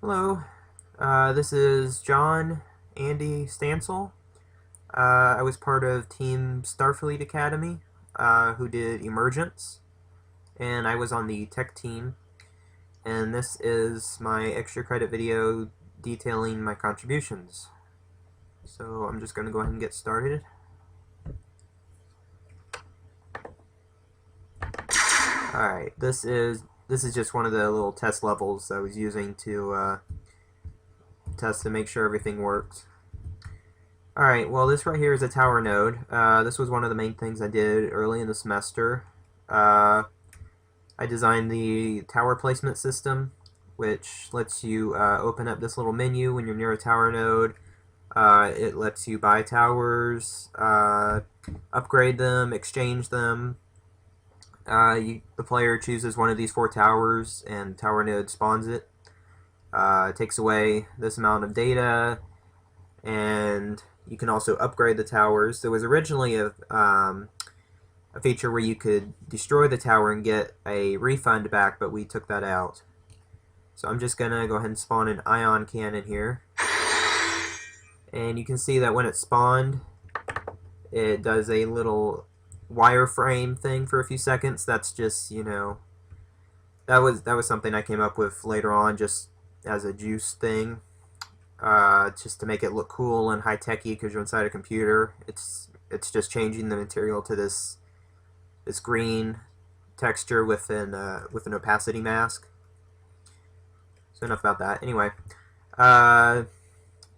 Hello, this is John Andy Stancil. I was part of Team Starfleet Academy, who did Emergence, and I was on the tech team. And this is my extra credit video detailing my contributions. So I'm just going to go ahead and get started. Alright, this is just one of the little test levels I was using to test to make sure everything works. Alright, well this right here is a tower node. This was one of the main things I did early in the semester. I designed the tower placement system, which lets you open up this little menu when you're near a tower node. It lets you buy towers, upgrade them, exchange them. The player chooses one of these 4 towers, and tower node spawns it. It takes away this amount of data, and you can also upgrade the towers. There was originally a feature where you could destroy the tower and get a refund back, but we took that out. So I'm just going to go ahead and spawn an ion cannon here. And you can see that when it's spawned, it does a little wireframe thing for a few seconds. That's just, that was something I came up with later on just as a juice thing. Just to make it look cool and high-techy because you're inside a computer. It's just changing the material to this green texture with an opacity mask. So enough about that. Anyway,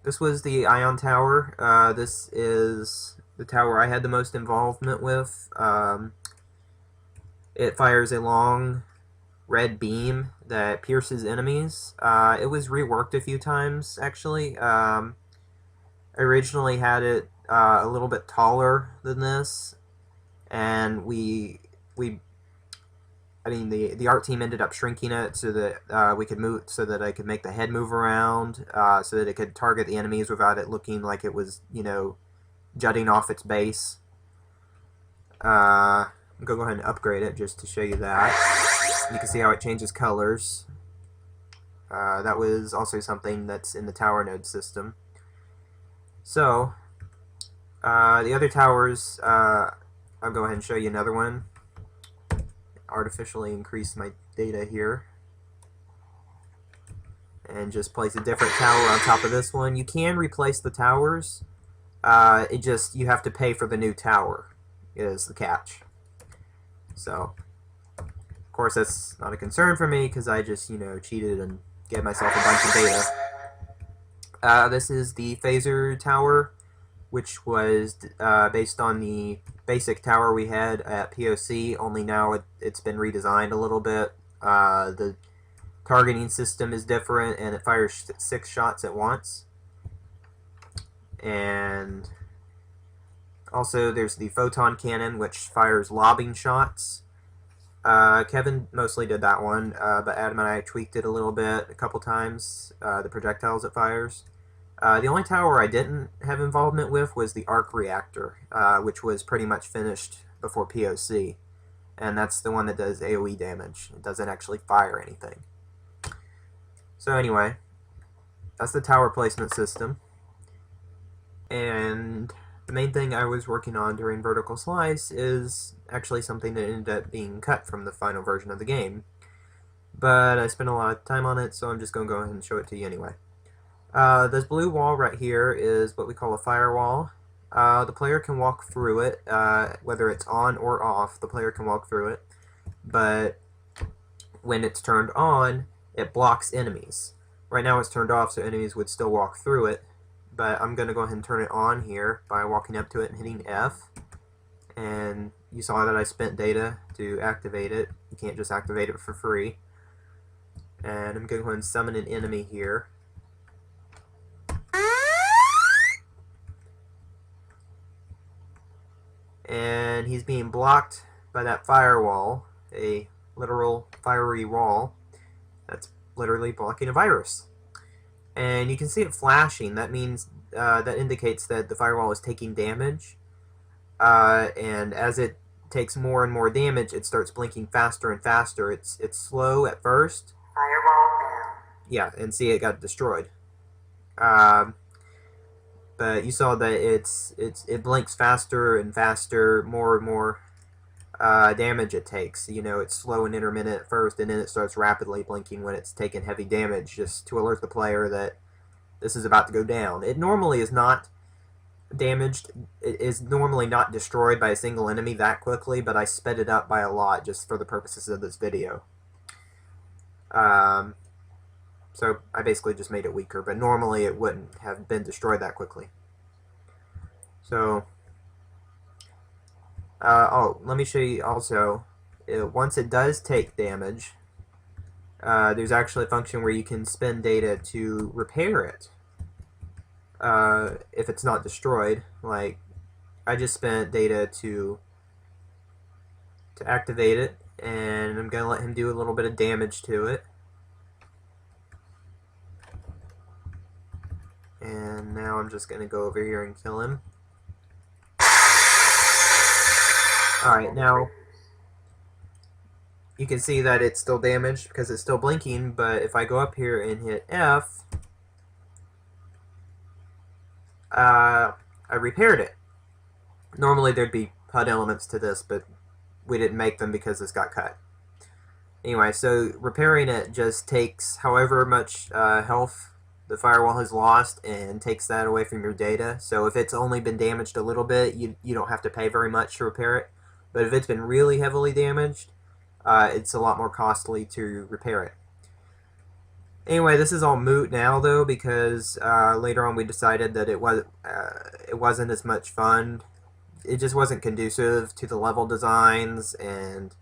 this was the ion tower. This is the tower I had the most involvement with. It fires a long red beam that pierces enemies. It was reworked a few times, actually. I originally had it a little bit taller than this, and the art team ended up shrinking it so that we could move, so that I could make the head move around, so that it could target the enemies without it looking like it was, jutting off its base. I'm gonna go ahead and upgrade it just to show you that. You can see how it changes colors. That was also something that's in the tower node system. So, the other towers, I'll go ahead and show you another one. Artificially increase my data here. And just place a different tower on top of this one. You can replace the towers. You have to pay for the new tower, is the catch. So, of course, that's not a concern for me because I just, cheated and gave myself a bunch of data. This is the phaser tower, which was based on the basic tower we had at POC, only now it's been redesigned a little bit. The targeting system is different, and it fires 6 shots at once. And also there's the photon cannon, which fires lobbing shots. Kevin mostly did that one, but Adam and I tweaked it a little bit a couple times, the projectiles it fires. The only tower I didn't have involvement with was the arc reactor, which was pretty much finished before POC. And that's the one that does AoE damage. It doesn't actually fire anything. So anyway, that's the tower placement system. And the main thing I was working on during Vertical Slice is actually something that ended up being cut from the final version of the game. But I spent a lot of time on it, so I'm just going to go ahead and show it to you anyway. This blue wall right here is what we call a firewall. The player can walk through it, whether it's on or off, the player can walk through it. But when it's turned on, it blocks enemies. Right now it's turned off, so enemies would still walk through it. But I'm going to go ahead and turn it on here by walking up to it and hitting F. And you saw that I spent data to activate it. You can't just activate it for free. And I'm going to go ahead and summon an enemy here. And he's being blocked by that firewall, a literal fiery wall that's literally blocking a virus. And you can see it flashing. That means that indicates that the firewall is taking damage. And as it takes more and more damage, it starts blinking faster and faster. It's slow at first. Firewall down. yeah, and see it got destroyed. Um, but you saw that it blinks faster and faster, more and more damage it takes. You know, it's slow and intermittent at first, and then it starts rapidly blinking when it's taken heavy damage, just to alert the player that this is about to go down. It normally is not damaged. It is normally not destroyed by a single enemy that quickly, but I sped it up by a lot just for the purposes of this video. Um, so I basically just made it weaker, but normally it wouldn't have been destroyed that quickly. So, oh, let me show you also, once it does take damage, there's actually a function where you can spend data to repair it. If it's not destroyed, like I just spent data to activate it, and I'm gonna let him do a little bit of damage to it. And now I'm just gonna go over here and kill him. Alright, now you can see that it's still damaged because it's still blinking, but if I go up here and hit F, I repaired it. Normally there'd be HUD elements to this, but we didn't make them because this got cut. Anyway, so repairing it just takes however much health the firewall has lost and takes that away from your data. So if it's only been damaged a little bit, you don't have to pay very much to repair it. But if it's been really heavily damaged, it's a lot more costly to repair it. Anyway, this is all moot now though, because later on we decided that it wasn't as much fun. It just wasn't conducive to the level designs, and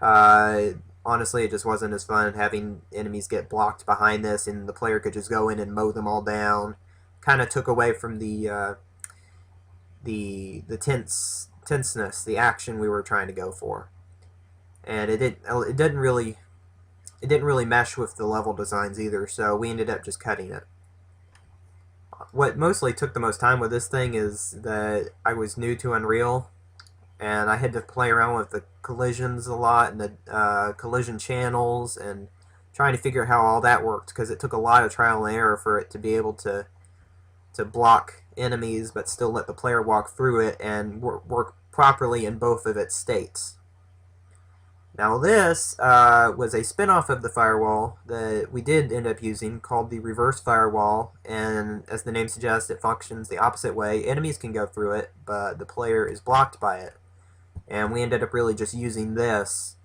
honestly, it just wasn't as fun having enemies get blocked behind this, and the player could just go in and mow them all down. Kind of took away from the tenseness, the action we were trying to go for, and it didn't really mesh with the level designs either. So we ended up just cutting it. What mostly took the most time with this thing is that I was new to Unreal, and I had to play around with the collisions a lot and the collision channels and trying to figure out how all that worked, because it took a lot of trial and error for it to be able to block enemies but still let the player walk through it and work properly in both of its states. Now this was a spin-off of the firewall that we did end up using, called the reverse firewall, and as the name suggests, it functions the opposite way. Enemies can go through it, but the player is blocked by it. And we ended up really just using this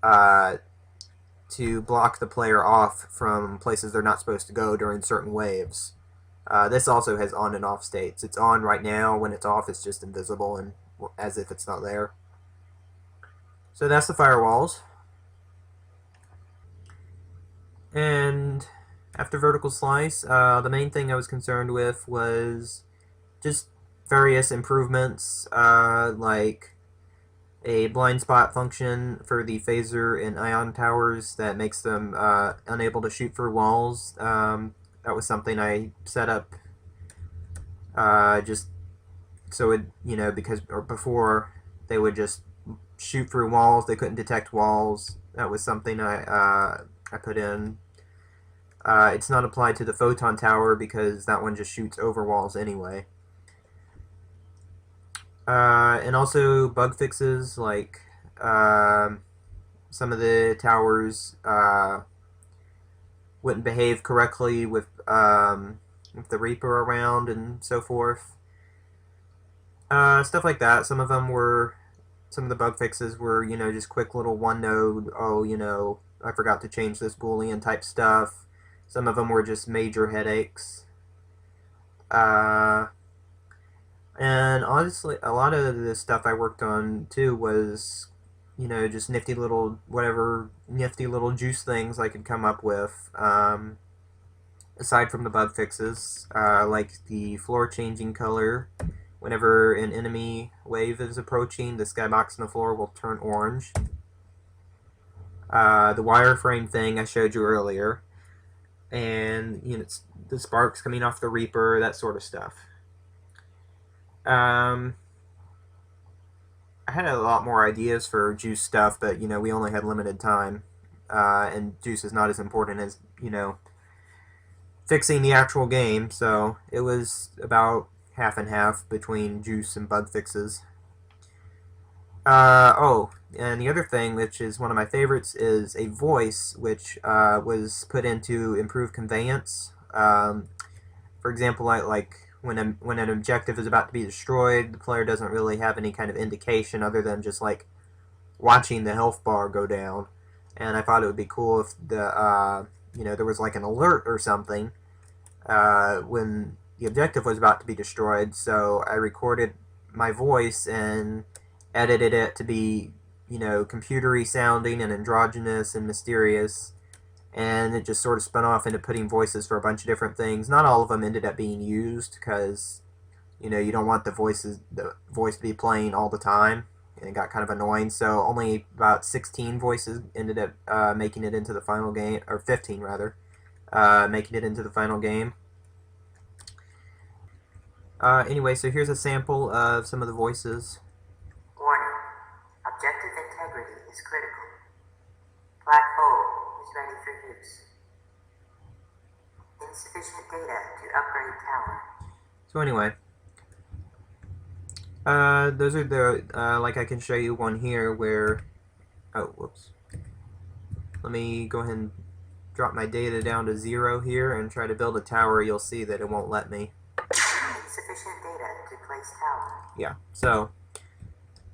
to block the player off from places they're not supposed to go during certain waves. This also has on and off states. It's on right now. When it's off, it's just invisible and as if it's not there. So that's the firewalls. And after vertical slice, the main thing I was concerned with was just various improvements, like a blind spot function for the phaser and ion towers that makes them unable to shoot through walls. That was something I set up just so it, because before they would just shoot through walls, they couldn't detect walls. That was something I put in. It's not applied to the photon tower because that one just shoots over walls anyway. And also bug fixes, like some of the towers wouldn't behave correctly with the Reaper around and so forth. Stuff like that. Some of the bug fixes were, just quick little one node, oh, I forgot to change this Boolean type stuff. Some of them were just major headaches. And honestly, a lot of the stuff I worked on too was, just nifty little juice things I could come up with. Aside from the bug fixes, like the floor changing color. Whenever an enemy wave is approaching, the skybox on the floor will turn orange. The wireframe thing I showed you earlier. And, the sparks coming off the Reaper, that sort of stuff. I had a lot more ideas for juice stuff, but, we only had limited time. and Juice is not as important as, fixing the actual game, so it was about half and half between Juice and bug fixes. Oh, and the other thing, which is one of my favorites, is a voice, which was put in to improve conveyance. For example, like when an objective is about to be destroyed, the player doesn't really have any kind of indication other than just like watching the health bar go down. And I thought it would be cool if there was like an alert or something when the objective was about to be destroyed. So I recorded my voice and edited it to be, computery sounding and androgynous and mysterious. And it just sort of spun off into putting voices for a bunch of different things. Not all of them ended up being used because, you don't want the voice to be playing all the time. And it got kind of annoying. So only about 16 voices ended up making it into the final game, or 15 rather, making it into the final game. Anyway, so here's a sample of some of the voices. Warning. Objective integrity is critical. Black hole is ready for use. Insufficient data to upgrade tower. So anyway, those are the, like I can show you one here where, oh, whoops. Let me go ahead and drop my data down to 0 here and try to build a tower. You'll see that it won't let me. Insufficient data to place tower. Yeah, so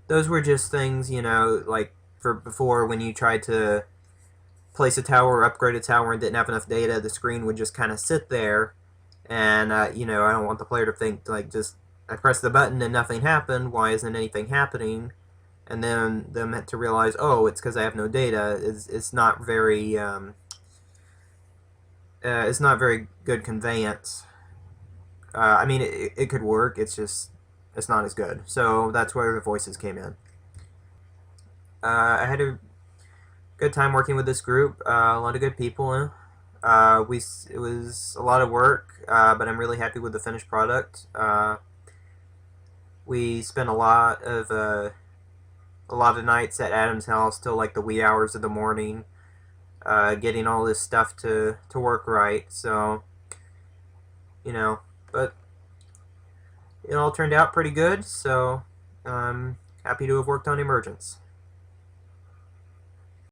those were just things, like for before when you tried to place a tower or upgrade a tower and didn't have enough data, the screen would just kind of sit there. And, I don't want the player to think, like, just, I pressed the button and nothing happened, why isn't anything happening? And then them to realize, oh, it's because I have no data. It's not very, it's not very good conveyance. I mean, it could work, it's not as good. So that's where the voices came in. I had a good time working with this group, a lot of good people. It was a lot of work, but I'm really happy with the finished product. We spent a lot of nights at Adam's house till like the wee hours of the morning, getting all this stuff to work right. So, but it all turned out pretty good. So I'm happy to have worked on Emergence.